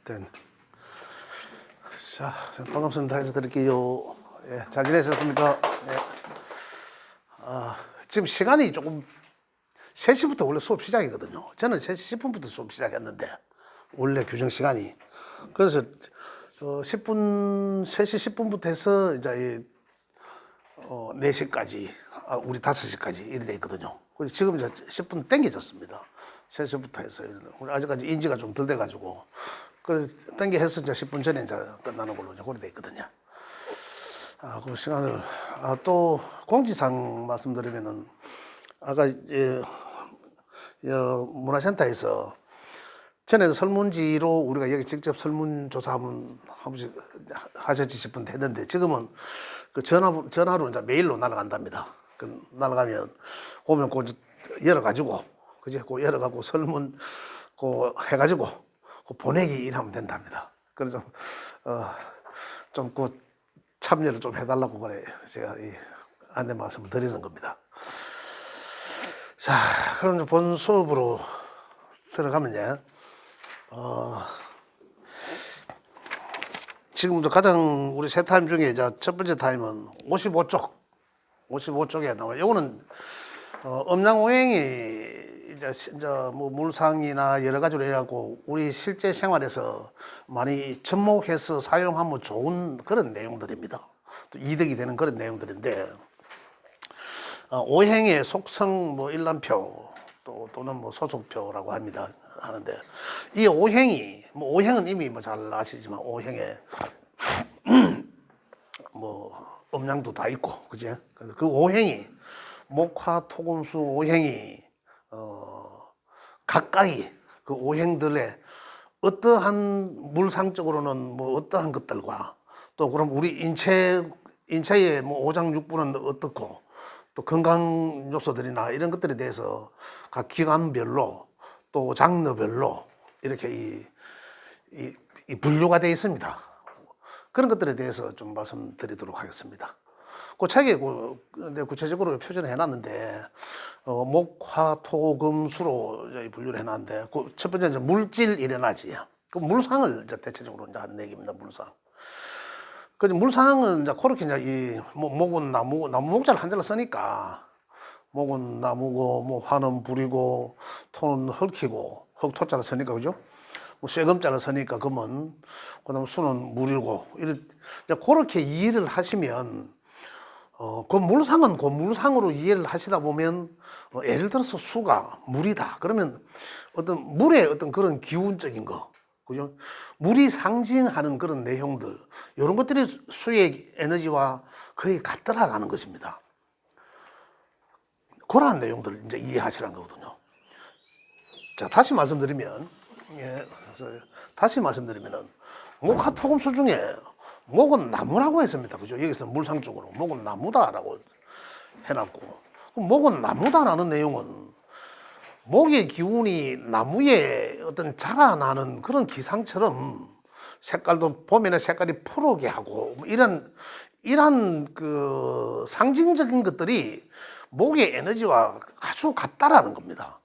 된. 자, 반갑습니다. 해서 드릴게요. 예, 잘 지내셨습니까? 예. 지금 시간이 조금 3시부터 원래 수업 시작이거든요. 저는 3시 10분부터 수업 시작했는데 원래 규정 시간이. 그래서 10분 3시 10분부터 해서 이제 4시까지 우리 5시까지 이렇게 돼 있거든요. 그래서 지금 이제 10분 땡겨졌습니다. 3시부터 해서 우리 아직까지 인지가 좀 덜 돼가지고 그래서 땡겨 해서 이제 10분 전에 이제 끝나는 걸로 이제 그렇게 돼 있거든요. 그 시간을 또 공지사항 말씀드리면은 아까 문화센터에서 전에 설문지로 우리가 여기 직접 설문조사 한번 하셨지 싶은데 했는데 지금은 그 전화로 이제 메일로 날아간답니다. 그 날아가면 보면 그 열어가지고 그제 그 열어가고 설문 그 해가지고 그 보내기 일하면 된답니다. 그래서 좀 그 참여를 좀 해달라고 그래 제가 이 안내 말씀을 드리는 겁니다. 자, 그럼 이제 본 수업으로 들어가면요. 지금도 가장 우리 세 타임 중에 이제 첫 번째 타임은 55쪽에 나와요. 이거는 음양오행이 이제 뭐 물상이나 여러 가지로 해갖고 우리 실제 생활에서 많이 접목해서 사용하면 좋은 그런 내용들입니다. 또 이득이 되는 그런 내용들인데 오행의 속성 뭐 일람표 또는 뭐 소속표라고 하는데 이 오행이 뭐 오행은 이미 뭐 잘 아시지만 오행에 뭐 음양도 다 있고 그죠? 그 오행이 목화토금수 오행이 각각이 그 오행들의 어떠한 물상적으로는 뭐 어떠한 것들과 또 그럼 우리 인체의 뭐 오장육부는 어떻고 또 건강 요소들이나 이런 것들에 대해서 각 기관별로 또 장르별로 이렇게 이 분류가 되어 있습니다. 그런 것들에 대해서 좀 말씀드리도록 하겠습니다. 그 책에 구체적으로 표현을 해놨는데 목화토금수로 분류를 해놨는데 그 첫 번째 이제 물질 일어나지. 그 물상을 이제 대체적으로 이제 하는 얘기입니다. 물상. 그 물상은 이제 그렇게 이제 이 목은 나무 목자를 한자로 쓰니까 목은 나무고 뭐 화는 불이고 토는 흙이고 흙토자를 쓰니까 그죠? 뭐 쇠금자를 쓰니까 금은 그다음 수는 물이고 이런 이제 그렇게 이해를 하시면 그 물상은 그 물상으로 이해를 하시다 보면 예를 들어서 수가 물이다 그러면 어떤 물의 어떤 그런 기운적인 거 그죠? 물이 상징하는 그런 내용들 이런 것들이 수의 에너지와 거의 같더라라는 것입니다. 그러한 내용들을 이제 이해하시라는 거거든요. 자, 다시 말씀드리면은 목화토금수 중에 목은 나무라고 했습니다. 그죠? 여기서 물상적으로 목은 나무다라고 해놨고 목은 나무다라는 내용은 목의 기운이 나무에 어떤 자라나는 그런 기상처럼 색깔도 보면은 색깔이 푸르게 하고 이런 그 상징적인 것들이 목의 에너지와 아주 같다라는 겁니다.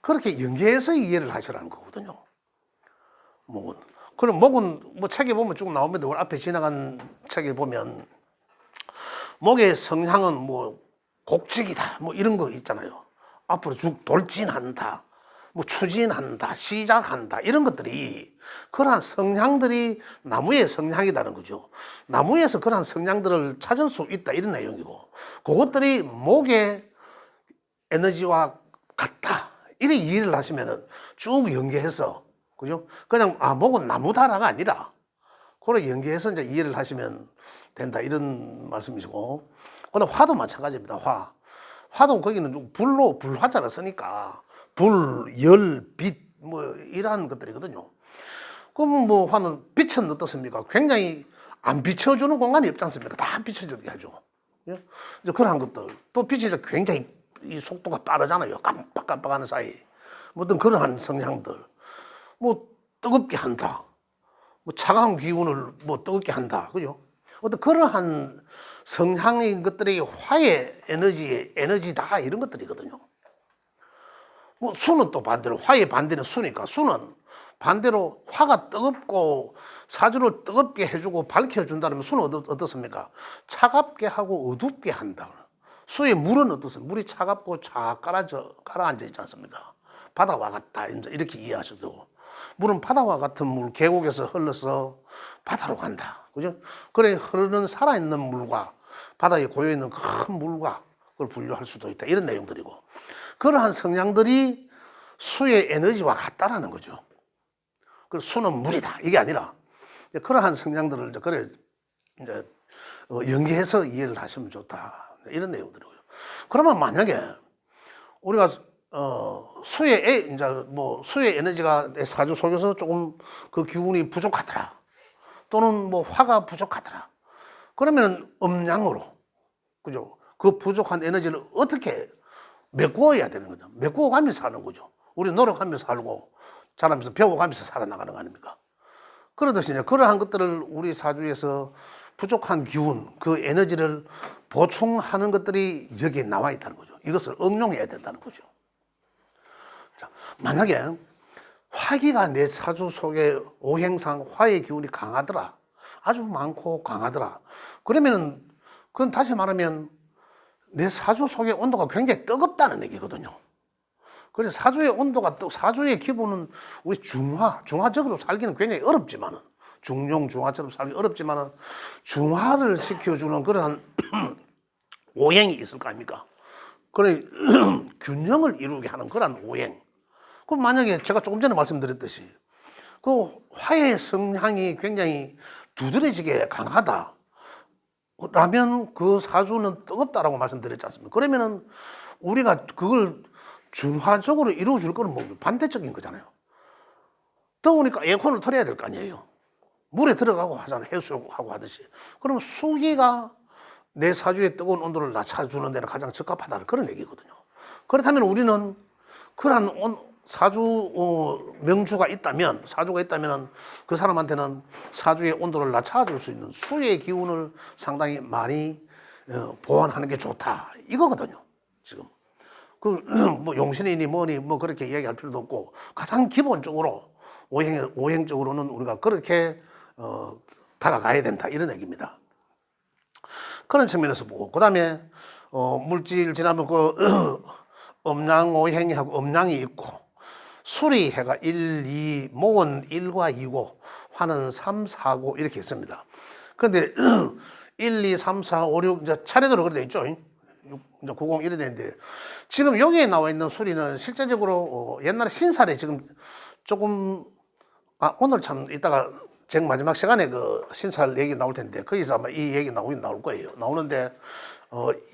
그렇게 연계해서 이해를 하시라는 거거든요. 목은. 그럼 목은 뭐 책에 보면 쭉 나옵니다. 우리 앞에 지나간 책에 보면 목의 성향은 뭐 곡직이다 뭐 이런 거 있잖아요. 앞으로 쭉 돌진한다, 뭐 추진한다, 시작한다 이런 것들이 그러한 성향들이 나무의 성향이라는 거죠. 나무에서 그러한 성향들을 찾을 수 있다 이런 내용이고 그것들이 목의 에너지와 같다 이렇게 이해를 하시면은 쭉 연계해서 그죠? 그냥 목은 나무다라가 아니라 그걸 연계해서 이제 이해를 하시면 된다 이런 말씀이시고 근데 화도 마찬가지입니다. 화도 거기는 불화자를 쓰니까 불, 열, 빛 뭐 이러한 것들이거든요. 그럼 뭐 화는 빛은 어떻습니까? 굉장히 안 비춰주는 공간이 없지 않습니까? 다 비춰주게 하죠. 이제 그러한 것들 또 빛이 이제 굉장히 이 속도가 빠르잖아요. 깜빡깜빡하는 사이 뭐 어떤 그러한 성향들 뭐 뜨겁게 한다. 뭐 차가운 기운을 뭐 뜨겁게 한다. 그죠? 어떤 그러한 성향인 것들이 화의 에너지다 이런 것들이거든요. 뭐 수는 또 반대로 화의 반대는 수니까 수는 반대로 화가 뜨겁고 사주를 뜨겁게 해주고 밝혀준다면 수는 어떻습니까? 차갑게 하고 어둡게 한다. 수의 물은 어떻습니까? 물이 차갑고 쫙 가라앉아 있지 않습니까? 바다와 같다. 이렇게 이해하셔도 되고. 물은 바다와 같은 물, 계곡에서 흘러서 바다로 간다. 그죠? 그래, 흐르는 살아있는 물과 바다에 고여있는 큰 물과 그걸 분류할 수도 있다. 이런 내용들이고. 그러한 성향들이 수의 에너지와 같다라는 거죠. 그 수는 물이다. 이게 아니라 그러한 성향들을 이제 연계해서 이해를 하시면 좋다. 이런 내용들이고요. 그러면 만약에 우리가 수의 에너지가 내 사주 속에서 조금 그 기운이 부족하더라. 또는 뭐 화가 부족하더라. 그러면 음양으로, 그죠? 그 부족한 에너지를 어떻게 메꿔야 되는 거죠. 메꿔가면서 사는 거죠. 우리 노력하면서 살고 자라면서 배워가면서 살아나가는 거 아닙니까? 그러듯이 이제 그러한 것들을 우리 사주에서 부족한 기운, 그 에너지를 보충하는 것들이 여기에 나와 있다는 거죠. 이것을 응용해야 된다는 거죠. 자, 만약에 화기가 내 사주 속에 오행상 화의 기운이 강하더라. 아주 많고 강하더라. 그러면은 그건 다시 말하면 내 사주 속의 온도가 굉장히 뜨겁다는 얘기거든요. 그래서 사주의 온도가 사주의 기본은 우리 중화적으로 살기는 굉장히 어렵지만은 중용중화처럼 살기 어렵지만은 중화를 시켜주는 그러한 오행이 있을 거 아닙니까? 그래 균형을 이루게 하는 그러한 오행. 그럼 만약에 제가 조금 전에 말씀드렸듯이 그 화의 성향이 굉장히 두드러지게 강하다. 라면 그 사주는 뜨겁다라고 말씀드렸지 않습니까? 그러면은 우리가 그걸 중화적으로 이루어줄 거는 뭐 반대적인 거잖아요. 더우니까 에어컨을 틀어야 될 거 아니에요. 물에 들어가고 하잖아요. 해수하고 하듯이. 그러면 수기가 내 사주의 뜨거운 온도를 낮춰주는 데는 가장 적합하다는 그런 얘기거든요. 그렇다면 우리는 그러한 사주 명주가 있다면, 사주가 있다면 그 사람한테는 사주의 온도를 낮춰줄 수 있는 수의 기운을 상당히 많이 보완하는 게 좋다. 이거거든요. 지금. 뭐 용신이니 뭐니 뭐 그렇게 이야기할 필요도 없고 가장 기본적으로 오행적으로는 우리가 그렇게 다가가야 된다. 이런 얘기입니다. 그런 측면에서 보고 그다음에 물질 지나면 그 음양오행하고 음양이 있고 수리해가 1, 2, 목은 1과 2고 화는 3, 4고 이렇게 있습니다. 그런데 1, 2, 3, 4, 5, 6 이제 차례대로 그렇게 돼 있죠. 이제 90 이래 되는데 지금 여기에 나와 있는 수리는 실제적으로 옛날에 신살에 지금 조금 오늘 참 이따가 제 마지막 시간에 그 신살 얘기 나올 텐데 거기서 아마 이 얘기 나올 거예요. 나오는데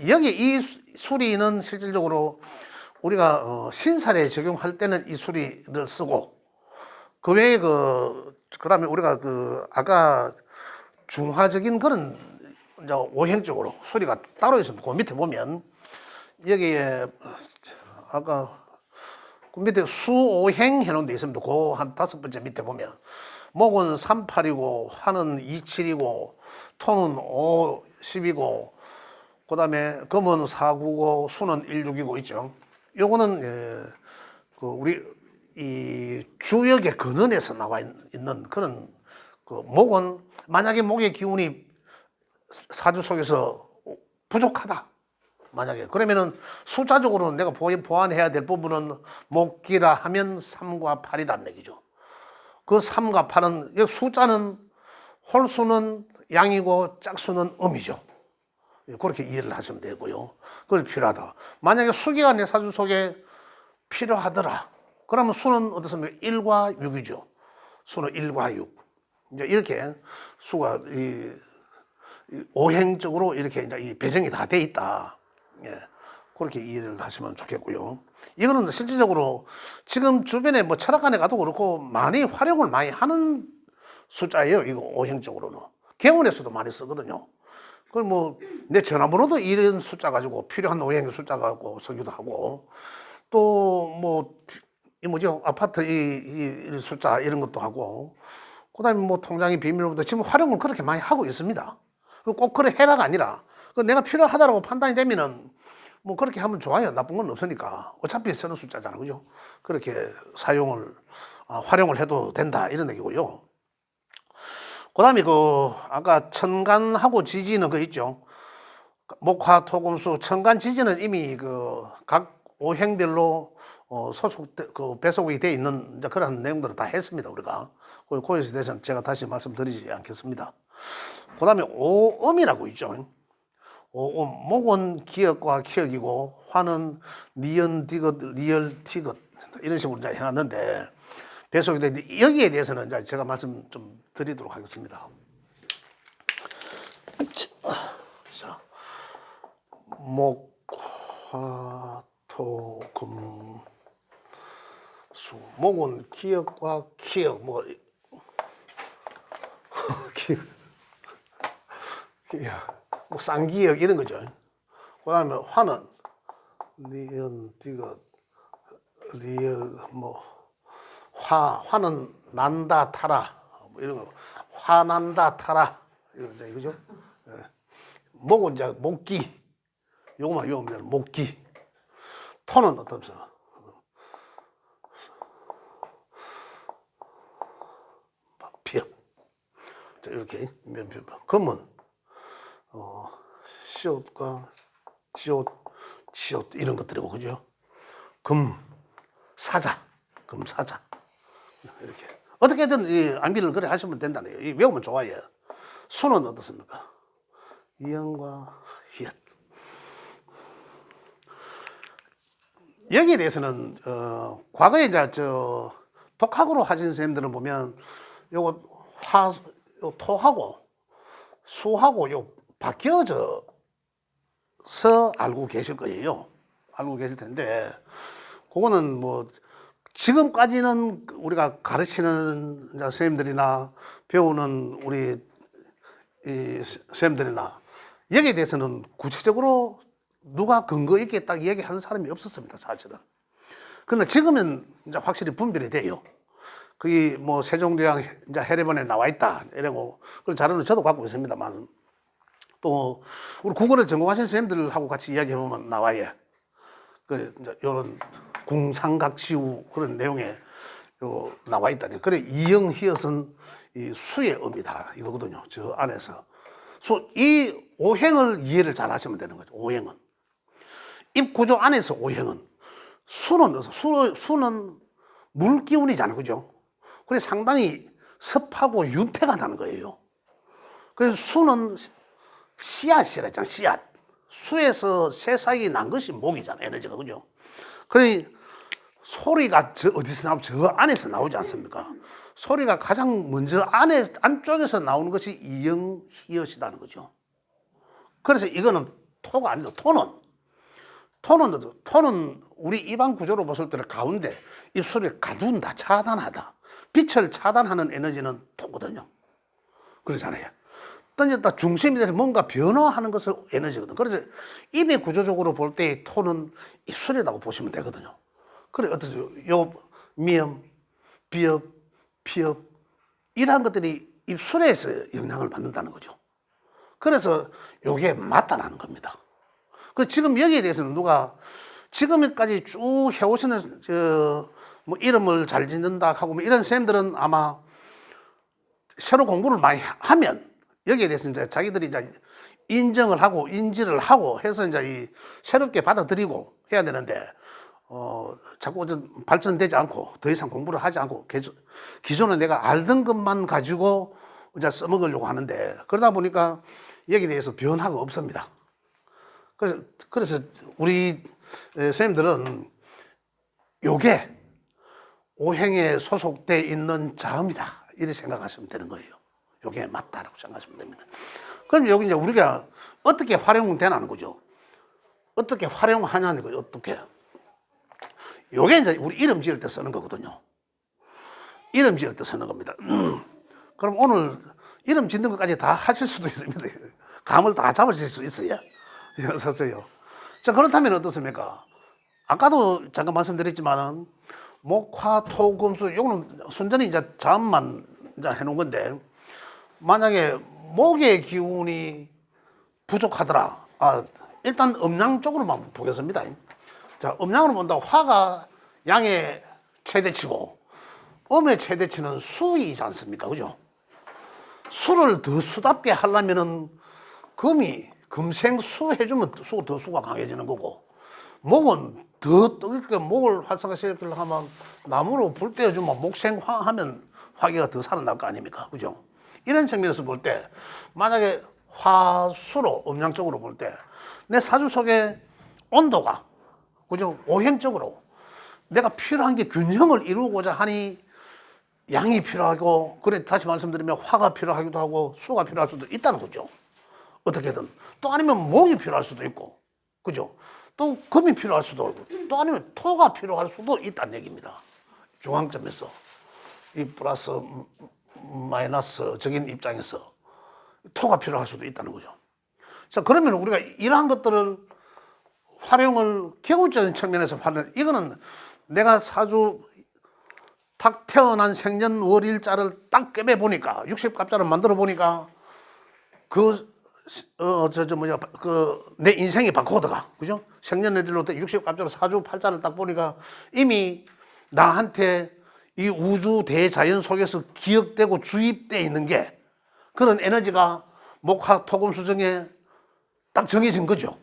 여기 이 수리는 실질적으로 우리가 신살에 적용할 때는 이 수리를 쓰고 그 외에 그다음에 우리가 아까 중화적인 그런 이제 오행적으로 수리가 따로 있습니다. 그 밑에 보면 여기에 아까 그 밑에 수오행 해놓은 데 있습니다. 그 한 5번째 밑에 보면 목은 38이고 화는 27이고 토는 5, 10이고 그 다음에 금은 4구고 수는 16이고 있죠. 요거는 우리 이 주역의 근원에서 나와 있는 그런 목은 만약에 목의 기운이 사주 속에서 부족하다. 만약에 그러면은 숫자적으로 내가 보완해야 될 부분은 목기라 하면 3과 8이란 얘기죠. 그 3과 8은 숫자는 홀수는 양이고 짝수는 음이죠. 그렇게 이해를 하시면 되고요. 그걸 필요하다. 만약에 수기가 내 사주 속에 필요하더라. 그러면 수는 어떻습니까? 1과 6이죠. 수는 1과 6. 이제 이렇게 수가 오행적으로 이렇게 이제 배정이 다 돼 있다. 예. 그렇게 이해를 하시면 좋겠고요. 이거는 실질적으로 지금 주변에 뭐 철학관에 가도 그렇고 많이 활용을 많이 하는 숫자예요. 이거 오행적으로는. 개원에서도 많이 쓰거든요. 그걸 뭐 내 전화번호도 이런 숫자 가지고 필요한 오행의 숫자 가지고 쓰기도 하고 또 뭐 이 뭐죠 아파트 이 숫자 이런 것도 하고 그다음에 뭐 통장의 비밀번호도 지금 활용을 그렇게 많이 하고 있습니다. 꼭 그래 해라가 아니라 내가 필요하다라고 판단이 되면은 뭐 그렇게 하면 좋아요. 나쁜 건 없으니까 어차피 쓰는 숫자잖아, 그죠? 그렇게 사용을 활용을 해도 된다 이런 얘기고요. 그다음에 그 아까 천간하고 지지는 그 있죠. 목화 토금수 천간 지지는 이미 그 각 오행별로 소속 그 배속이 돼 있는 이제 그런 내용들을 다 했습니다 우리가. 그것에 대해서는 제가 다시 말씀드리지 않겠습니다. 그다음에 오음이라고 있죠. 오음 목은 기역과 기역이고 화는 니은 디귿 리얼 티귿 이런 식으로 이제 해놨는데 배속이 되는데 여기에 대해서는 이제 제가 말씀 좀 드리도록 하겠습니다. 자, 목, 화, 토, 금, 수. 목은 기역과 기역, 뭐, 기역, 뭐 쌍기역 이런 거죠. 그 다음에 화는 니은, 디귿, 리얼, 뭐, 화는 난다, 타라, 뭐 이런 거. 화난다, 타라. 이거죠. 목은 이제 목기. 요거만 외우면 목기. 토는 어떻습니까? 피업. 자, 이렇게 금은 시옷과 지옷, 지옷 이런 것들이고 그죠? 금 사자, 금 사자 이렇게 어떻게든 이 암기를 그래 하시면 된다네요. 이 외우면 좋아요. 수는 어떻습니까? 이응과 히읗. 여기에 대해서는 과거에 이제 독학으로 하신 선생님들은 보면 요거 요 토하고 수하고 요 바뀌어져서 알고 계실 거예요. 알고 계실 텐데 그거는 뭐 지금까지는 우리가 가르치는 선생님들이나 배우는 우리 이 선생님들이나 여기에 대해서는 구체적으로 누가 근거 있게 딱 얘기하는 사람이 없었습니다, 사실은. 그러나 지금은 이제 확실히 분별이 돼요. 그게 뭐 세종대왕 이제 해례본에 나와 있다 이러고 그런 자료는 저도 갖고 있습니다만 또 우리 국어를 전공하신 선생님들하고 같이 이야기해 보면 나와요. 그 이제 이런 궁상각시우 그런 내용에 요 나와 있다. 그래 이응 히읗은 이 수의 음이다 이거거든요. 저 안에서 이 오행을 이해를 잘 하시면 되는 거죠. 오행은 입 구조 안에서 오행은 수는 물 기운이잖아요, 그죠? 그래 상당히 습하고 윤택하다는 거예요. 그래서 수는 씨앗이라 했잖아, 씨앗. 수에서 새싹이 난 것이 목이잖아, 에너지가, 그죠? 그래 소리가 어디서 나오면 저 안에서 나오지 않습니까? 소리가 가장 먼저 안쪽에서 나오는 것이 이응 히읗이라는 거죠. 그래서 이거는 토가 아니고 토는 우리 입안 구조로 봤을 때는 가운데 입술을 가둔다, 차단하다. 빛을 차단하는 에너지는 토거든요. 그러잖아요. 던졌다 중심이 돼서 뭔가 변화하는 것을 에너지거든. 그래서 입의 구조적으로 볼 때 토는 입술이라고 보시면 되거든요. 그래 어떠세요? 요 미음, 비읍, 피읍 이러한 것들이 입술에서 영향을 받는다는 거죠. 그래서 요게 맞다라는 겁니다. 그 지금 여기에 대해서는 누가 지금까지 쭉 해오시는 뭐 이름을 잘 짓는다 하고 뭐 이런 쌤들은 아마 새로 공부를 많이 하면 여기에 대해서 이제 자기들이 이제 인정을 하고 인지를 하고 해서 이제 이 새롭게 받아들이고 해야 되는데 자꾸 좀 발전되지 않고 더 이상 공부를 하지 않고 기존에 내가 알던 것만 가지고 이제 써먹으려고 하는데 그러다 보니까 여기에 대해서 변화가 없습니다. 그래서 우리 선생님들은 요게 오행에 소속돼 있는 자음이다 이렇게 생각하시면 되는 거예요. 요게 맞다라고 생각하시면 됩니다. 그럼 여기 이제 우리가 어떻게 활용되나는 거죠. 어떻게 활용하냐는 거죠. 어떻게. 요게 이제 우리 이름 지을 때 쓰는 거거든요. 이름 지을 때 쓰는 겁니다. 그럼 오늘 이름 짓는 것까지 다 하실 수도 있습니다. 감을 다 잡으실 수 있어요. 서세요. 자, 그렇다면 어떻습니까? 아까도 잠깐 말씀드렸지만은 목화 토금수 요거는 순전히 이제 자음만 이제 해놓은 건데 만약에 목의 기운이 부족하더라. 일단 음양 쪽으로만 보겠습니다. 자, 음양으로 본다. 화가 양의 최대치고 음의 최대치는 수이지 않습니까? 그죠? 수를 더 수답게 하려면은 금생수 해주면 더 수가 강해지는 거고, 목은 더 뜨겁게 목을 활성화시키려고 하면 나무로 불 떼어주면 목생화 하면 화기가 더 살아날 거 아닙니까? 그죠? 이런 측면에서 볼 때 만약에 화수로 음양적으로 볼 때 내 사주 속에 온도가, 그죠? 오행적으로 내가 필요한 게 균형을 이루고자 하니 양이 필요하고, 그래 다시 말씀드리면 화가 필요하기도 하고 수가 필요할 수도 있다는 거죠. 어떻게든. 또 아니면 목이 필요할 수도 있고, 그죠? 또 금이 필요할 수도 있고, 또 아니면 토가 필요할 수도 있다는 얘기입니다. 중앙점에서 이 플러스 마이너스적인 입장에서 토가 필요할 수도 있다는 거죠. 자, 그러면 우리가 이러한 것들을 활용을 경우적인 측면에서 하는, 이거는 내가 사주 딱 태어난 생년월일자를 딱 꿰매 보니까, 60갑자를 만들어 보니까 내 인생의 바코드가, 그죠? 생년월일로 60갑자로 사주 팔자를 딱 보니까 이미 나한테 이 우주 대자연 속에서 기억되고 주입되어 있는 게, 그런 에너지가 목화 토금 수정에 딱 정해진 거죠.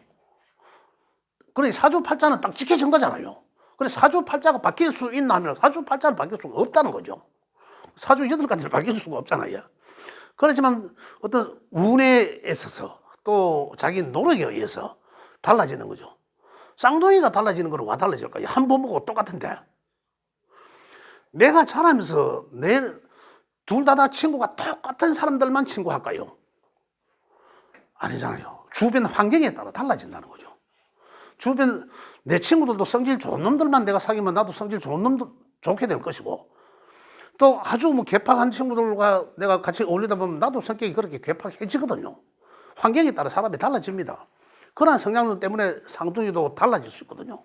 그러니 사주팔자는 딱 지켜진 거잖아요. 그래서 사주팔자가 바뀔 수 있나 하면 사주팔자는 바뀔 수가 없다는 거죠. 사주 8가지를 바뀔 수가 없잖아요. 그렇지만 어떤 운에 있어서 또 자기 노력에 의해서 달라지는 거죠. 쌍둥이가 달라지는 건 와 달라질까요? 한 부모고 똑같은데. 내가 자라면서 둘 다 친구가 똑같은 사람들만 친구할까요? 아니잖아요. 주변 환경에 따라 달라진다는 거죠. 주변 내 친구들도 성질 좋은 놈들만 내가 사귀면 나도 성질 좋은 놈들 좋게 될 것이고, 또 아주 뭐 괴팍한 친구들과 내가 같이 어울리다 보면 나도 성격이 그렇게 괴팍해지거든요. 환경에 따라 사람이 달라집니다. 그러한 성향들 때문에 쌍둥이도 달라질 수 있거든요.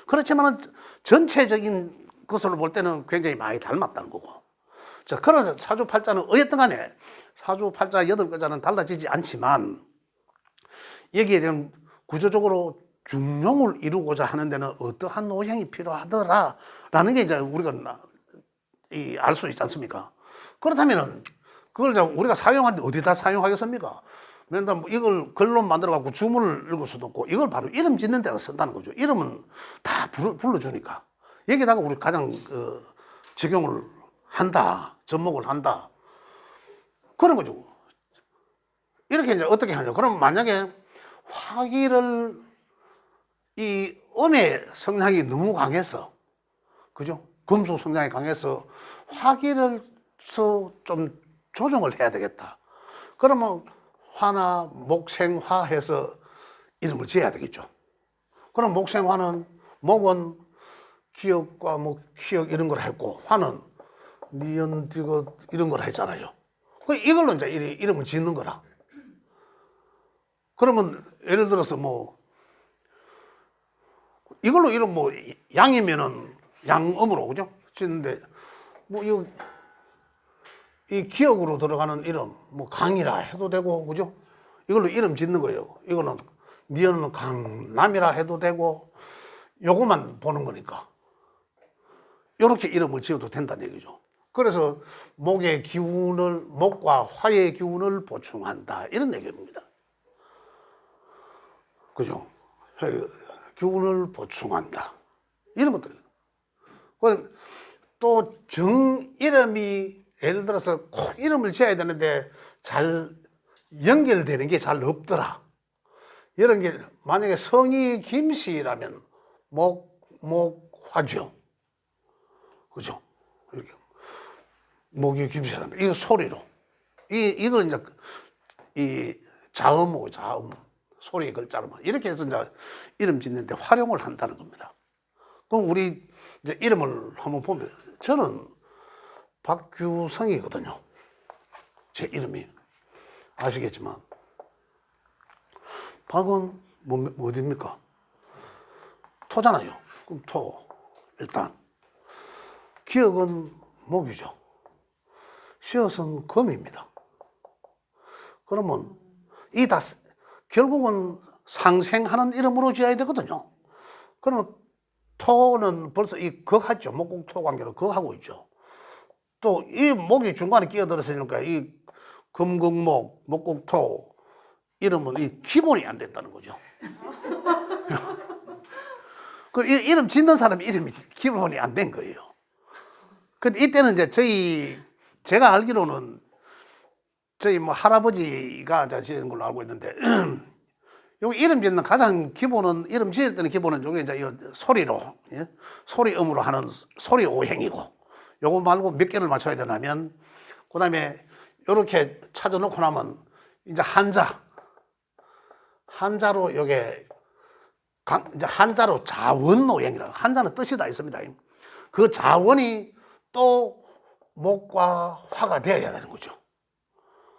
그렇지만 전체적인 것으로 볼 때는 굉장히 많이 닮았다는 거고. 자, 그런 사주팔자는 어쨌든 간에 사주팔자 8글자는 달라지지 않지만, 여기에 대한 구조적으로 중용을 이루고자 하는 데는 어떠한 노형이 필요하더라라는 게 이제 우리가 알 수 있지 않습니까? 그렇다면은 그걸 우리가 사용하는데 어디다 사용하겠습니까? 맨날 이걸 글로 만들어 갖고 주문을 읽을 수도 없고, 이걸 바로 이름 짓는 데다 쓴다는 거죠. 이름은 다 불러주니까. 여기다가 우리 가장 적용을 한다, 접목을 한다, 그런 거죠. 이렇게 이제 어떻게 하냐? 그럼 만약에 화기를 이 음의 성향이 너무 강해서, 그죠? 금수 성향이 강해서 화기를 좀 조정을 해야 되겠다. 그러면 화나 목생화 해서 이름을 지어야 되겠죠. 그럼 목생화는, 목은 기억과 뭐 기억 이런 걸 했고, 화는 니은, 디귿 이런 걸 했잖아요. 이걸로 이제 이름을 짓는 거라. 그러면 예를 들어서 뭐 이걸로 이름 뭐 양이면은 양음으로, 그죠? 짓는데 뭐 이 기억으로 들어가는 이름 뭐 강이라 해도 되고, 그죠? 이걸로 이름 짓는 거예요. 이거는 니은은 강남이라 해도 되고, 요거만 보는 거니까 이렇게 이름을 지어도 된다는 얘기죠. 그래서 목과 화의 기운을 보충한다, 이런 얘기입니다. 그죠? 기운을 보충한다, 이런 것들. 또 이름이 예를 들어서 꼭 이름을 지어야 되는데 잘 연결되는 게 잘 없더라, 이런 게 만약에 성이 김씨라면 목화죠. 그죠? 이렇게 목이 김씨라면 이 소리로 이걸 이제 이 자음하고 자음 소리 글자로만 이렇게 해서 이제 이름 짓는데 활용을 한다는 겁니다. 그럼 우리 이제 이름을 한번 보면, 저는 박규성이거든요. 제 이름이 아시겠지만, 박은 어디입니까? 토잖아요. 그럼 토. 일단 기억은 목이죠. 시옷은 금입니다. 그러면 결국은 상생하는 이름으로 지어야 되거든요. 그러면 토는 벌써 이 거하죠. 목국토 관계로 거하고 있죠. 또 이 목이 중간에 끼어들었으니까 이 금극목, 목국토 이름은 이 기본이 안 됐다는 거죠. 그 이름 짓는 사람 이름이 기본이 안 된 거예요. 근데 이때는 이제 제가 알기로는 저희 뭐 할아버지가 지은 걸로 알고 있는데 요 이름 짓는 가장 기본은 이름 지을 때는 기본은 요게 이제 소리로 소리음으로 하는 소리 오행이고 요거 말고 몇 개를 맞춰야 되냐면 그다음에 요렇게 찾아놓고 나면 이제 한자로 요게 이제 한자로 자원 오행이라 한자는 뜻이 다 있습니다. 그 자원이 또 목과 화가 되어야 되는 거죠.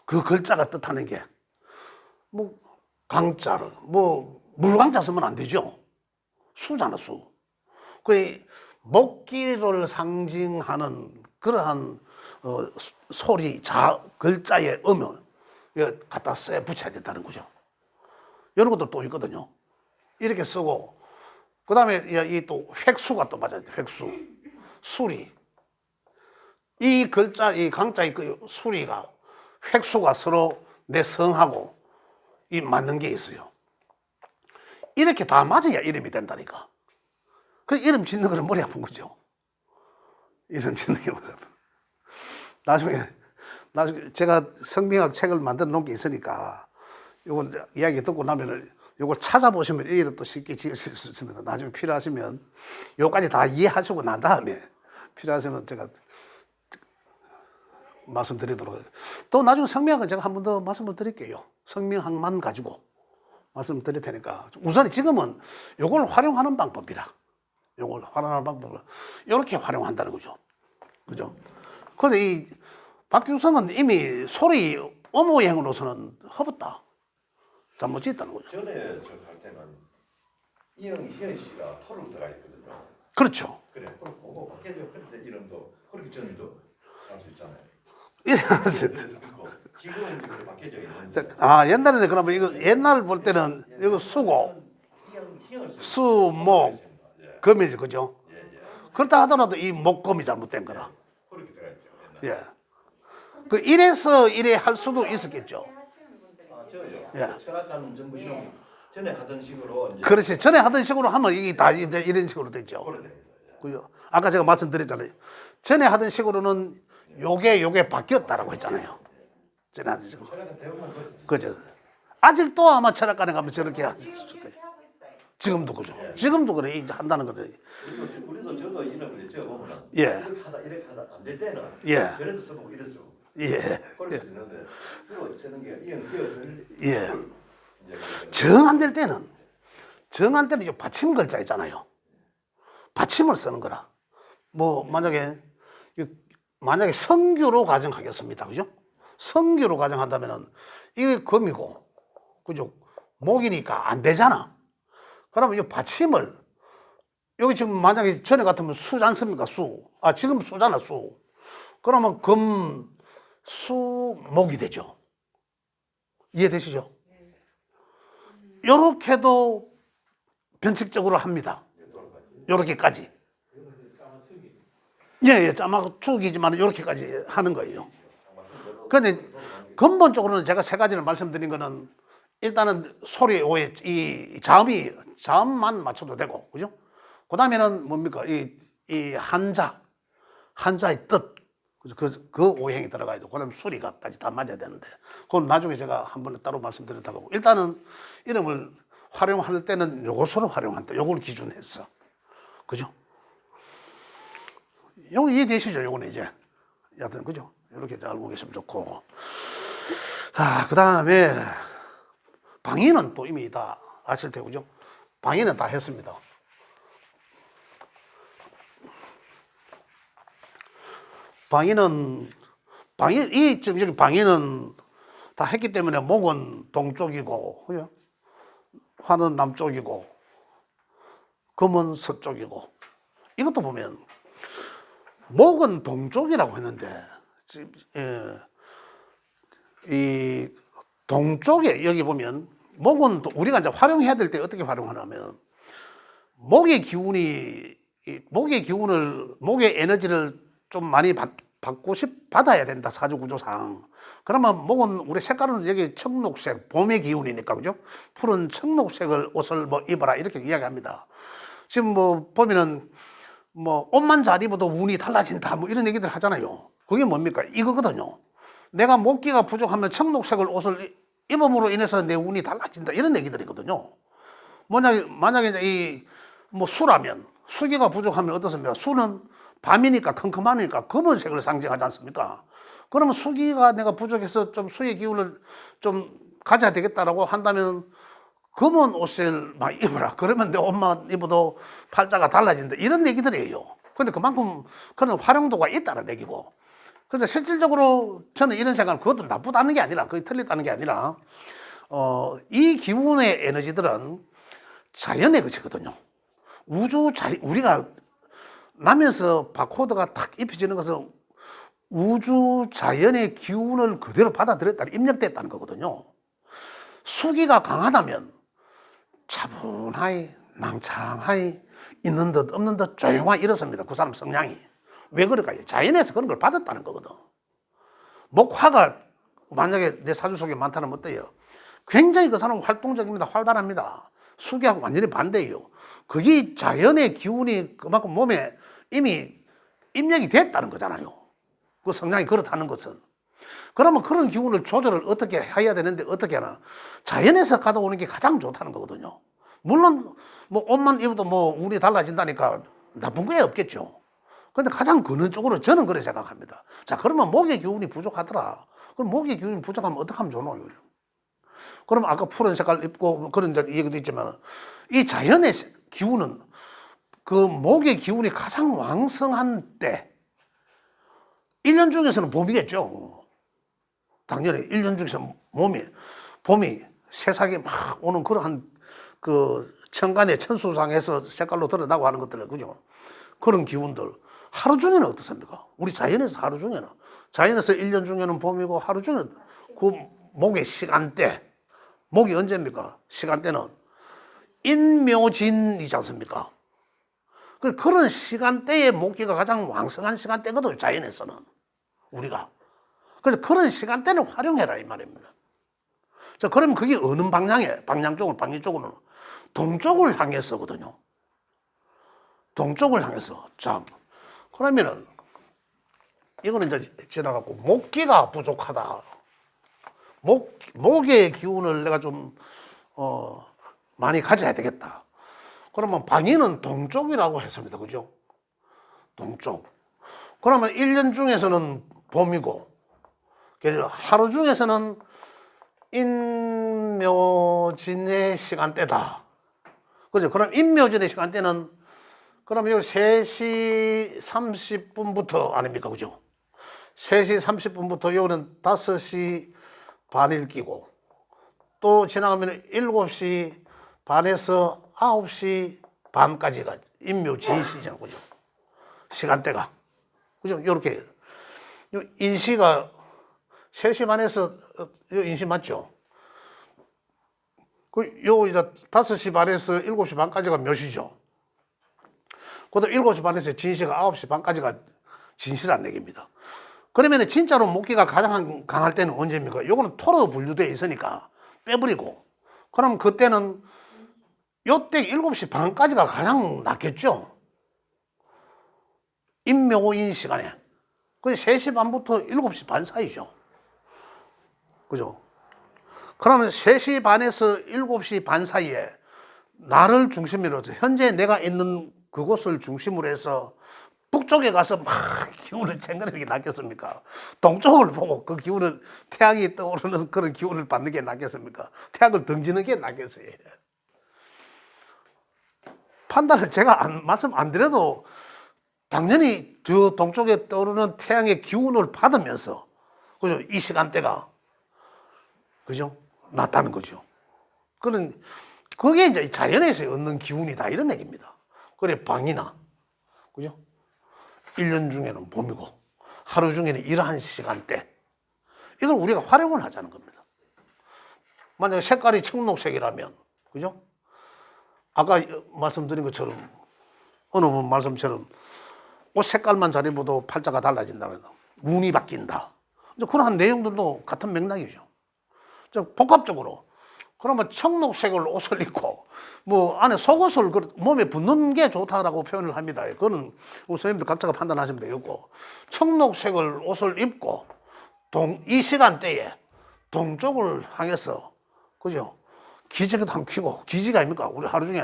그 글자가 뜻하는 게 뭐 강자를 뭐 물강자 쓰면 안 되죠. 수잖아 수. 그 목기를 상징하는 그러한 소리 글자의 음을 갖다 써 붙여야 된다는 거죠. 이런 것도 또 있거든요. 이렇게 쓰고 그다음에 이 또 획수가 또 맞아요. 획수, 수리. 이 글자, 이 강자의 그 수리가 획수가 서로 내 성하고 이 맞는 게 있어요. 이렇게 다 맞아야 이름이 된다니까. 그 이름 짓는 거는 머리 아픈 거죠. 이름 짓는 게 머리 아픈. 나중에 제가 성명학 책을 만들어 놓은 게 있으니까 요거 이야기 듣고 나면은 요걸 찾아보시면 이 이름 또 쉽게 지으실 수 있습니다. 나중에 필요하시면 요까지 다 이해하시고 난 다음에 필요하시면 제가 말씀드리도록 해요. 또 나중에 성명학은 제가 한 번 더 말씀을 드릴게요. 성명학만 가지고 말씀드릴 테니까 우선 지금은 요걸 활용하는 방법이라 요걸 활용하는 방법을 이렇게 활용한다는 거죠. 그죠? 그런데 이 박규성은 이미 소리 어모행으로서는 허붓다. 잘못 짓다는 거죠. 전에 저 갈 때는 희연 씨가 토를 들어가 있거든요. 그렇죠. 그래, 그거 바뀌어져. 그런데 이름도 그렇게 전에도 할 수 있잖아요. 지금은 이렇게 바뀌어져 있는데. 옛날에는 그러면 이거 옛날 볼 때는 이거 수고, 수목, 금이지 그죠? 그렇다 하더라도 이 목금이 잘못된 거라. 그렇게 들어가 있죠. 예. 그 이래서 이래 할 수도 있었겠죠. 저요. 예. 철학가는 전부 이런 전에 하던 식으로 이제. 그렇지. 전에 하던 식으로 하면 이게 다 이제 이런 식으로 됐죠. 그죠? 아까 제가 말씀드렸잖아요. 전에 하던 식으로는 요게 바뀌었다라고 했잖아요. 전에 하던 식으로. 철학은 대부분 그죠? 아직도 아마 철학관에 가면 저렇게 하실 거예요. 지금도 그죠? 지금도 그래 이제 한다는 거죠. 우리도 저도 이름을 적어보면 예. 이렇게 하다 안 될 때는 예. 저래도 써보고 이래 쓰고 예. 그럴 수 있는데 주로 쓰는 게 이형 기어를 예. 정 안 될 때는 이 받침 글자 있잖아요. 받침을 쓰는 거라. 뭐 만약에 성규로 가정하겠습니다. 그죠? 성규로 가정한다면은 이게 금이고 그죠? 목이니까 안 되잖아. 그러면 이 받침을 여기 지금 만약에 전에 같으면 수지 않습니까? 수. 지금 수잖아, 수. 그러면 금, 수, 목이 되죠. 이해되시죠? 요렇게도 변칙적으로 합니다. 요렇게까지. 예, 짜마축이지만 요렇게까지 하는 거예요. 그런데 근본적으로는 제가 세 가지를 말씀드린 거는 일단은 소리 오해, 자음만 맞춰도 되고, 그죠? 그 다음에는 뭡니까? 이 한자의 뜻, 그 오행이 들어가야 되고, 그 다음에 수리가까지 다 맞아야 되는데, 그건 나중에 제가 한번 따로 말씀드렸다고 하고, 일단은 이름을 활용할 때는 요것으로 활용한다. 요걸 기준해서. 그죠? 요거 이해되시죠? 요거는 이제. 여하튼, 그죠? 이렇게 알고 계시면 좋고. 그 다음에, 방위는 또 이미 다 아실 테고, 그죠? 방위는 다 했습니다. 지금 여기 방위는 다 했기 때문에 목은 동쪽이고, 그죠? 화는 남쪽이고, 금은 서쪽이고, 이것도 보면, 목은 동쪽이라고 했는데, 이 동쪽에 여기 보면 목은 우리가 이제 활용해야 될 때 어떻게 활용하냐면 목의 에너지를 좀 많이 받아야 된다, 사주 구조상. 그러면 목은 우리 색깔은 여기 청록색, 봄의 기운이니까, 그죠? 푸른 청록색을 옷을 뭐 입어라, 이렇게 이야기합니다. 지금 뭐 보면은 뭐 옷만 잘 입어도 운이 달라진다, 뭐 이런 얘기들 하잖아요. 그게 뭡니까? 이거거든요. 내가 목기가 부족하면 청록색을 옷을 입음으로 인해서 내 운이 달라진다, 이런 얘기들이거든요. 만약에 이제 뭐 수라면, 수기가 부족하면 어떻습니까? 수는 밤이니까 컴컴하니까 검은색을 상징하지 않습니까? 그러면 수기가 내가 부족해서 좀 수의 기운을 좀 가져야 되겠다라고 한다면 검은 옷을 막 입어라. 그러면 내 옷만 입어도 팔자가 달라진다. 이런 얘기들이에요. 근데 그만큼 그런 활용도가 있다는 얘기고. 그래서 실질적으로 저는 이런 생각은 그것도 나쁘다는 게 아니라, 그게 틀렸다는 게 아니라, 이 기운의 에너지들은 자연의 것이거든요. 우리가 나면서 바코드가 탁 입혀지는 것은 우주 자연의 기운을 그대로 받아들였다, 입력됐다는 거거든요. 수기가 강하다면 차분하게, 낭창하게, 있는 듯 없는 듯 조용하게 이렇습니다. 그 사람 성향이. 왜 그럴까요? 자연에서 그런 걸 받았다는 거거든. 목화가 만약에 내 사주 속에 많다면 어때요? 굉장히 그 사람은 활동적입니다. 활발합니다. 수기하고 완전히 반대예요. 그게 자연의 기운이 그만큼 몸에 이미 입력이 됐다는 거잖아요. 그 성향이 그렇다는 것은. 그러면 그런 기운을 조절을 어떻게 해야 되는데 어떻게 하나? 자연에서 가져오는 게 가장 좋다는 거거든요. 물론 뭐 옷만 입어도 뭐 운이 달라진다니까 나쁜 게 없겠죠. 근데 가장 근원적으로 저는 그렇게 생각합니다. 자, 그러면 목의 기운이 부족하더라. 그럼 목의 기운이 부족하면 어떻게 하면 좋노? 그럼 아까 푸른 색깔 입고 그런 얘기도 있지만, 이 자연의 기운은 그 목의 기운이 가장 왕성한 때, 1년 중에서는 봄이겠죠. 당연히 1년 중에서 봄이 새싹이 막 오는 그러한 그 천간의 천수상에서 색깔로 드러나고 하는 것들, 그죠? 그런 기운들. 하루 중에는 어떻습니까? 우리 자연에서 하루 중에는. 자연에서 1년 중에는 봄이고 하루 중에는 그 목의 시간대. 목이 언제입니까? 시간대는 인묘진이지 않습니까? 그런 시간대에 목기가 가장 왕성한 시간대거든요, 자연에서는. 우리가. 그래서 그런 시간대를 활용해라, 이 말입니다. 자, 그러면 그게 어느 방향 쪽으로는 동쪽을 향해서거든요. 동쪽을 향해서. 자, 그러면은, 이거는 이제 지나갔고, 목기가 부족하다. 목의 기운을 내가 좀, 많이 가져야 되겠다. 그러면 방위는 동쪽이라고 했습니다. 그죠? 동쪽. 그러면 1년 중에서는 봄이고, 하루 중에서는 인묘진의 시간대다. 그죠? 그럼 인묘진의 시간대는, 그럼 요 3시 30분부터 아닙니까? 그죠? 3시 30분부터 요는 5시 반일 끼고, 또 지나가면 7시 반에서 9시 반까지가 인묘진 시잖아요. 그죠? 시간대가. 그죠? 요렇게. 요 인시가 3시 반에서, 요 인시 맞죠? 요 이제 5시 반에서 7시 반까지가 묘시죠? 그다음 7시 반에서 진시가 9시 반까지가 진시란 얘기입니다. 그러면 진짜로 목기가 가장 강할 때는 언제입니까? 요거는 토로 분류되어 있으니까 빼버리고, 그럼 그때는 요때 7시 반까지가 가장 낫겠죠? 인묘인 시간에. 그 3시 반부터 7시 반 사이죠. 그죠? 그러면 3시 반에서 7시 반 사이에 나를 중심으로 해서 현재 내가 있는 그곳을 중심으로 해서 북쪽에 가서 막 기운을 챙기는 게 낫겠습니까? 동쪽을 보고 그 기운을, 태양이 떠오르는 그런 기운을 받는 게 낫겠습니까? 태양을 등지는 게 낫겠어요. 판단을 제가 말씀 안 드려도 당연히 저 동쪽에 떠오르는 태양의 기운을 받으면서, 그죠? 이 시간대가, 그죠? 낫다는 거죠. 그게 이제 자연에서 얻는 기운이다, 이런 얘기입니다. 그래, 방이나, 그죠? 1년 중에는 봄이고, 하루 중에는 이러한 시간대. 이걸 우리가 활용을 하자는 겁니다. 만약에 색깔이 청록색이라면, 그죠? 아까 말씀드린 것처럼, 어느 분 말씀처럼, 옷 색깔만 잘 입어도 팔자가 달라진다면, 운이 바뀐다. 이제 그런 내용들도 같은 맥락이죠. 복합적으로. 그러면 청록색을 옷을 입고 뭐 안에 속옷을 몸에 붙는 게 좋다라고 표현을 합니다. 그거는 우리 선생님들 각자가 판단하시면 되겠고, 청록색을 옷을 입고 이 시간대에 동쪽을 향해서, 그죠? 기지개도 한번 켜고, 기지가 아닙니까? 우리 하루 중에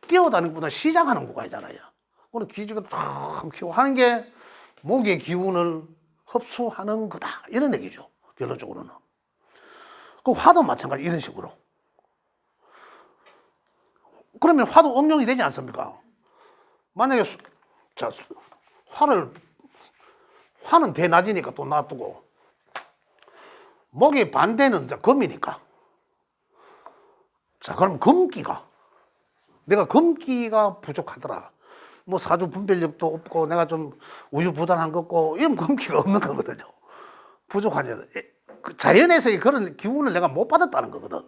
뛰어다니는 것보다 시작하는 구간이잖아요. 그럼 기지개 탁 켜고 하는 게 목의 기운을 흡수하는 거다. 이런 얘기죠. 결론적으로는. 그 화도 마찬가지 이런 식으로. 그러면 화도 응용이 되지 않습니까? 만약에 자, 화는 대낮이니까 또 놔두고, 목의 반대는 금이니까. 자, 그럼 내가 금기가 부족하더라. 뭐 사주 분별력도 없고, 내가 좀 우유부단한 것 같고, 이런 금기가 없는 거거든요. 부족하냐. 자연에서의 그런 기운을 내가 못 받았다는 거거든.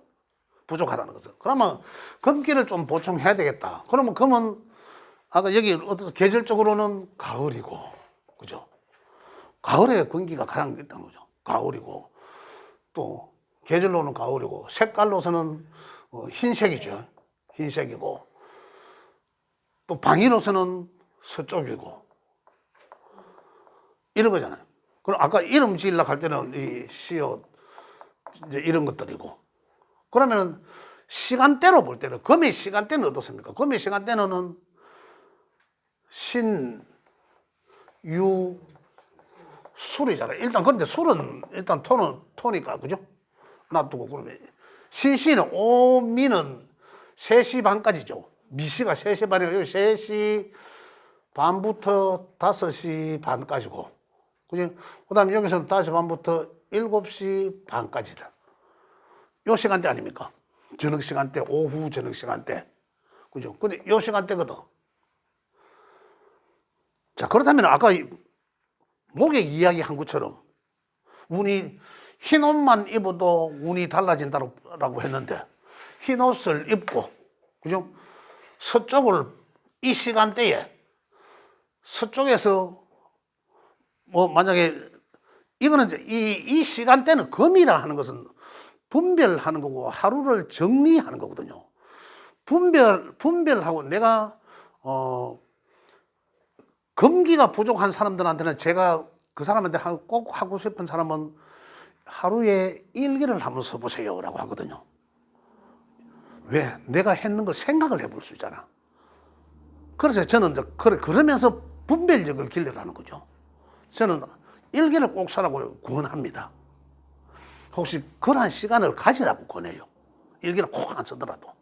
부족하다는 것은. 그러면 금기를 좀 보충해야 되겠다. 그러면 금은 아까 여기 어떤 계절적으로는 가을이고, 그죠? 가을에 금기가 가장 있다는 거죠. 가을이고, 또 계절로는 가을이고, 색깔로서는 흰색이죠. 흰색이고, 또 방위로서는 서쪽이고, 이런 거잖아요. 그럼 아까 이름 지으려고 할 때는 이 시옷, 이제 이런 것들이고, 그러면 시간대로 볼 때는, 금의 시간대는 어떻습니까? 금의 시간대는 신, 유, 술이잖아요. 일단 그런데 술은 일단 토니까, 그죠? 놔두고, 그러면 신시는 오미는 3시 반까지죠. 미시가 3시 반이고 3시 반부터 5시 반까지고, 그죠? 그 다음에 여기서는 5시 반부터 7시 반까지다. 요 시간대 아닙니까? 저녁 시간대, 오후 저녁 시간대. 그죠? 근데 요 시간대거든. 자, 그렇다면 아까 목에 이야기한 것처럼 운이 흰 옷만 입어도 운이 달라진다고 했는데, 흰 옷을 입고, 그죠? 서쪽을 이 시간대에 서쪽에서 뭐 만약에 이거는 이제 이 시간대는 금이라 하는 것은 분별하는 거고 하루를 정리하는 거거든요. 분별하고 내가 금기가 부족한 사람들한테는 제가 그 사람한테 꼭 하고 싶은 사람은 하루에 일기를 한번 써보세요라고 하거든요. 왜? 내가 했는 걸 생각을 해볼 수 있잖아. 그래서 저는 그러면서 분별력을 길러라는 거죠. 저는 일기를 꼭 쓰라고 권합니다. 혹시 그러한 시간을 가지라고 권해요. 일기를 꼭 안 쓰더라도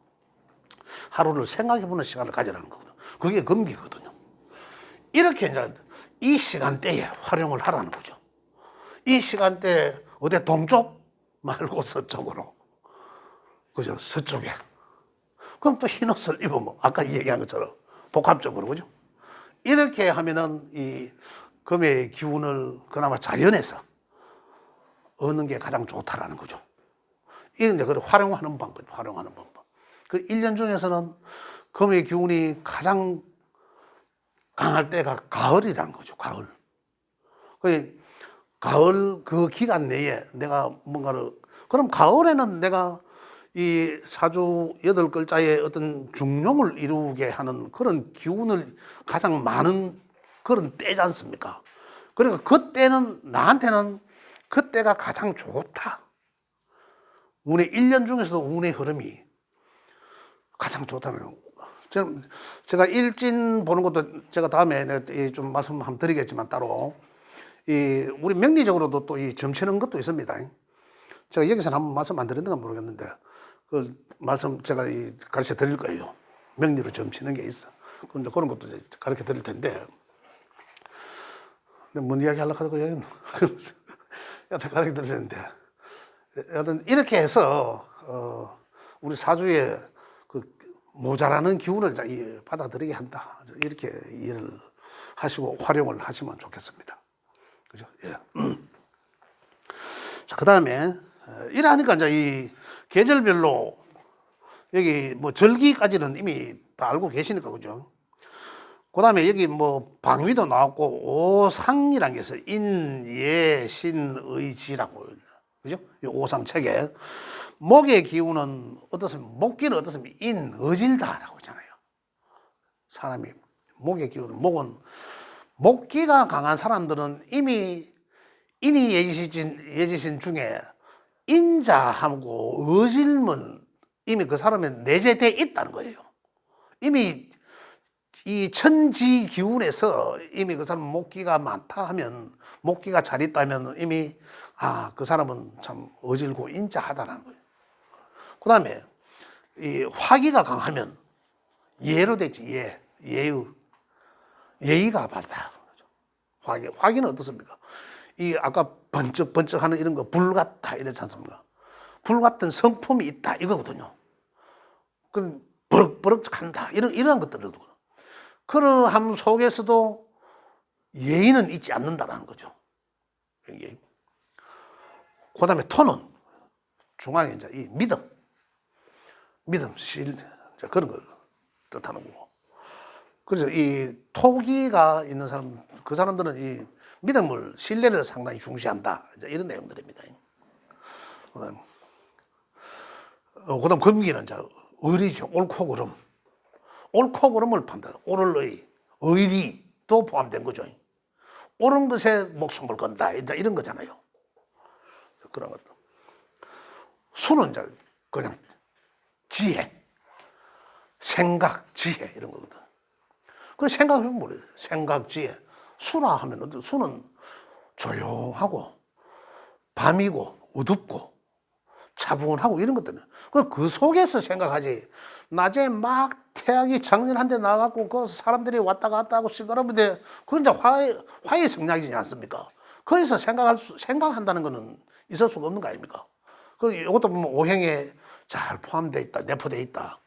하루를 생각해보는 시간을 가지라는 거거든요. 그게 금기거든요. 이렇게 이제 이 시간대에 활용을 하라는 거죠. 이 시간대에 어디 동쪽 말고 서쪽으로, 그죠? 서쪽에. 그럼 또 흰 옷을 입으면 아까 얘기한 것처럼 복합적으로, 그죠? 이렇게 하면은 이 금의 기운을 그나마 자연에서 얻는 게 가장 좋다라는 거죠. 이건 이제 활용하는 방법. 그 1년 중에서는 금의 기운이 가장 강할 때가 가을이라는 거죠. 가을. 가을 그 기간 내에 내가 뭔가를, 그럼 가을에는 내가 이 사주 8글자의 어떤 중용을 이루게 하는 그런 기운을 가장 많은 그런 때지 않습니까? 그러니까 그때는 나한테는 그때가 가장 좋다. 운의 1년 중에서도 운의 흐름이 가장 좋다는 거예요. 제가 일진 보는 것도 제가 다음에 좀 말씀 한번 드리겠지만 따로 우리 명리적으로도 또 이 점치는 것도 있습니다. 제가 여기서는 한번 말씀 안 드렸는가 모르겠는데 그 말씀 제가 가르쳐 드릴 거예요. 명리로 점치는 게 있어. 그런데 그런 것도 가르쳐 드릴 텐데, 근데 뭔 이야기 하려고 하고 여기는 여튼 가르쳐 드릴 텐데, 여튼 이렇게 해서 우리 사주에 그 모자라는 기운을 받아들이게 한다. 이렇게 이해를 하시고 활용을 하시면 좋겠습니다. 그죠? 예. 자, 그 다음에 이러하니까 이제 이 계절별로 여기 뭐 절기까지는 이미 다 알고 계시니까, 그죠? 그다음에 여기 뭐 방위도 나왔고 오상이라는 게 있어요. 인예신의지라고 그죠? 이 오상 책에 목의 기운은 어떻습니까? 목기는 어떻습니까? 인의질다라고 하잖아요. 사람이 목의 기운은 목기가 강한 사람들은 이미 인이 예지신 중에 인자하고 의질문 이미 그 사람에 내재되어 있다는 거예요. 이미 이 천지 기운에서 이미 그 사람 목기가 많다 하면 목기가 잘 있다면 이미 그 사람은 참 어질고 인자하다는 거예요. 그 다음에 이 화기가 강하면 예로 되지 예의가 바르다. 화기는 어떻습니까? 이 아까 번쩍번쩍하는 이런 거 불 같다 이렇지 않습니까? 불 같은 성품이 있다 이거거든요. 그럼 버럭버럭 한다 이런 것들을 두고 그러함 속에서도 예의는 잊지 않는다라는 거죠. 그다음에 토는 중앙에 이제 이 믿음, 그런 걸 뜻하는 거고. 그래서 이 토기가 있는 사람, 그 사람들은 이 믿음을 신뢰를 상당히 중시한다. 이제 이런 내용들입니다. 그다음 금기는 이제 의리죠. 옳고 그름. 옳고 그름을 판단. 옳을 의리도 포함된 거죠. 옳은 것에 목숨을 건다. 이제 이런 거잖아요. 그런 것도. 수는 이제 그냥 지혜, 생각, 지혜 이런 거거든. 그 생각하면 뭐래요? 생각, 지혜. 수라 하면 수는 조용하고 밤이고 어둡고 차분하고 이런 것들은 그 속에서 생각하지. 낮에 막 태양이 장렬한데 나가고 그 사람들이 왔다 갔다 하고 시끄러운데 그건 이제 화의 성량이지 않습니까? 거기서 생각한다는 거는 있을 수가 없는 거 아닙니까? 그 이것도 보면 오행에 잘 포함되어 있다, 내포되어 있다.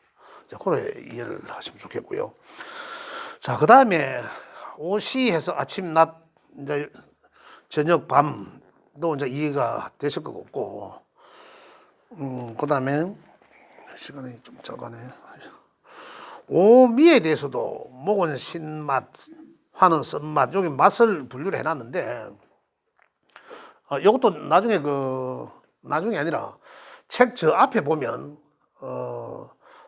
그래 이해를 하시면 좋겠고요. 자, 그 다음에 오시해서 아침, 낮, 이제 저녁, 밤도 이제 이해가 되실 것 같고, 그 다음에 시간이 좀 적어네. 오미에 대해서도 목은 신맛, 화는 쓴맛, 여기 맛을 분류를 해놨는데, 이것도 나중에 아니라 책 저 앞에 보면,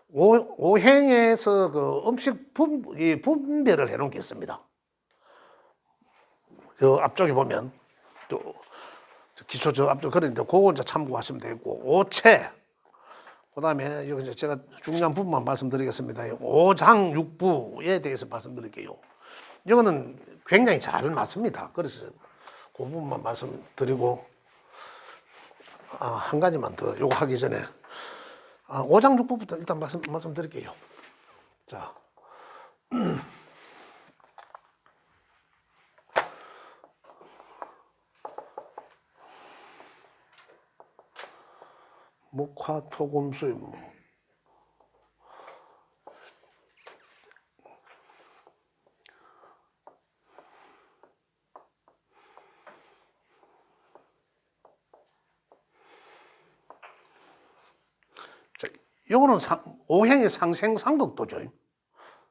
오행에서 그 음식 분별을 해놓은 게 있습니다. 저 앞쪽에 보면 또 기초 저 앞쪽 그런데 그거 이제 참고하시면 되겠고 오체 그다음에 여기 이제 제가 중요한 부분만 말씀드리겠습니다. 오장육부에 대해서 말씀드릴게요. 이거는 굉장히 잘 맞습니다. 그래서 그 부분만 말씀드리고 한 가지만 더 요거 하기 전에 오장육부부터 일단 말씀드릴게요. 자. 목화토금수의 요거는 오행의 상생상극도죠.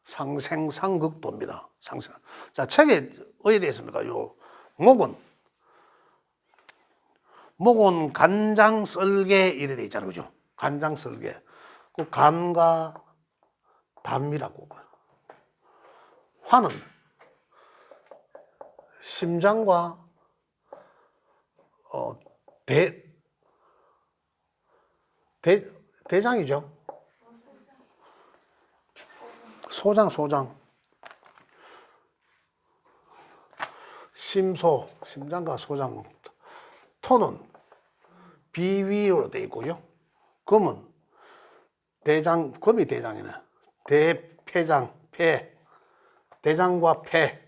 상생상극도입니다. 자, 책에 어디에 되어 있습니까? 요 목은 간장 썰개 이래 돼 있잖아요. 그죠? 간장 썰개. 그 간과 담이라고. 화는 심장과 대장이죠. 소장. 심장과 소장. 토는 비위로 되어 있고요. 금은 금이 대장이네. 대폐장, 대장과 폐.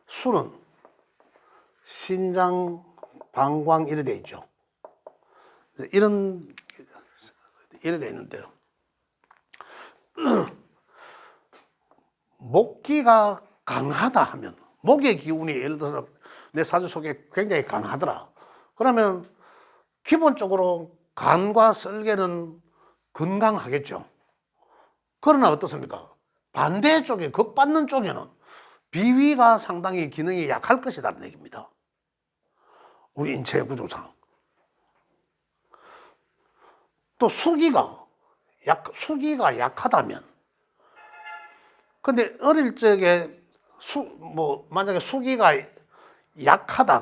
수는 신장, 방광 이래 되어 있죠. 이래 되어 있는데요. 목기가 강하다 하면 목의 기운이 예를 들어서 내 사주 속에 굉장히 강하더라. 그러면 기본적으로 간과 설계는 건강하겠죠. 그러나 어떻습니까? 반대 쪽에 극받는 쪽에는 비위가 상당히 기능이 약할 것이라는 얘기입니다. 우리 인체 구조상. 또 수기가 약하다면, 근데 어릴 적에 만약에 수기가 약하다